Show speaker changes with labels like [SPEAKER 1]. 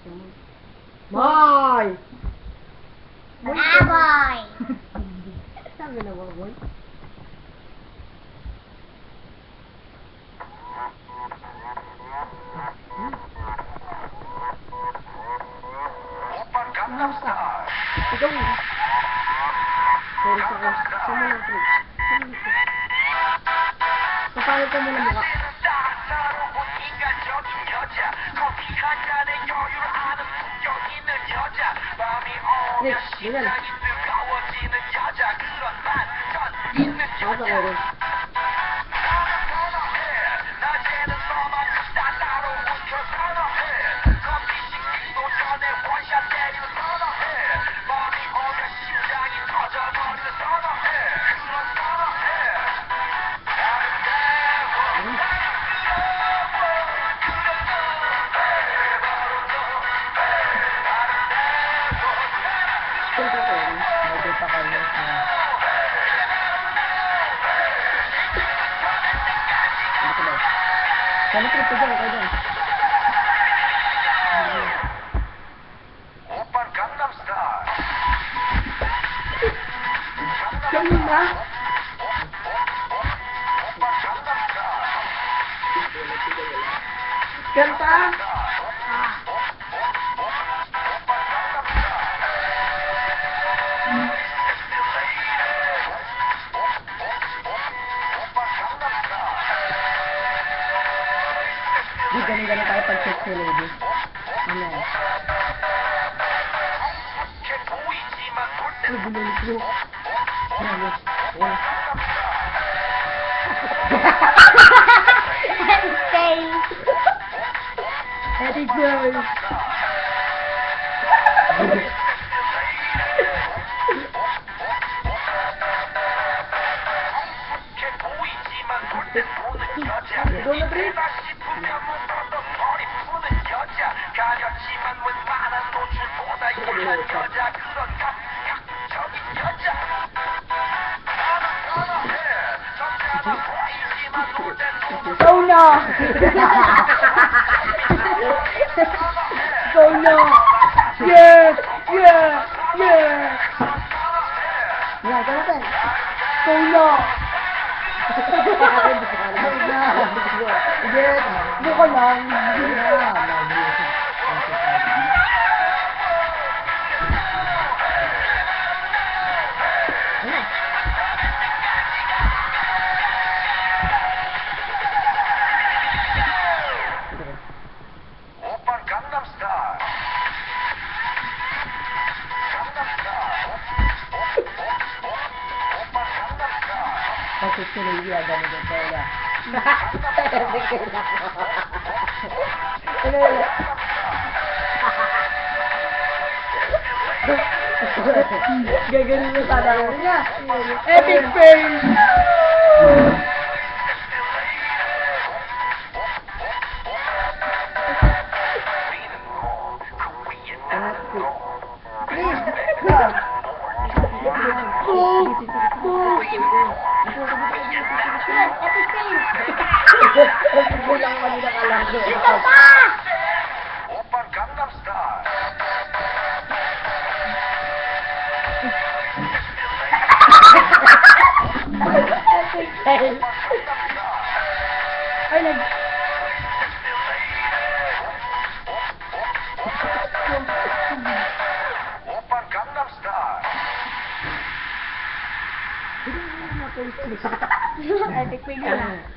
[SPEAKER 1] Boy!
[SPEAKER 2] Boy!
[SPEAKER 1] Sabi na ba, boy?
[SPEAKER 3] Gangnam Style.
[SPEAKER 1] Ikaw na. Sorry sa ko. Sama na, Chris. Kapalo ko muna mukha. Next, ganyan. Pasa ko rin. Sana trip ko dyan, kayo dyan.
[SPEAKER 3] Open Gangnam Style.
[SPEAKER 1] Ganun na?
[SPEAKER 3] Open Gangnam Style.
[SPEAKER 1] Kanta? Di ganun-ganun tayo pag-check si lady. Ano yan? Uy, bululis mo. Ano? Wala.
[SPEAKER 2] Stay!
[SPEAKER 1] Eddie girl! Go na, Chris! Go na! Go na! Yeah! Yeah! Yeah! Yeah, go na! Go na! Hindi, buka lang. Hindi na.
[SPEAKER 3] Open Gangnam Style. Gangnam Style. Open Gangnam Style.
[SPEAKER 1] Kasi si Lady agad na talaga. Ano yun? Gaganin mo sana ako niya. Epic fail!
[SPEAKER 2] Epic fail!
[SPEAKER 1] Kulang kami na kalanggo.
[SPEAKER 2] Ito pa!
[SPEAKER 3] Open Gangnam Style.
[SPEAKER 1] Epic fail! Ay,
[SPEAKER 3] Open Gangnam Style.
[SPEAKER 1] Epic fail na.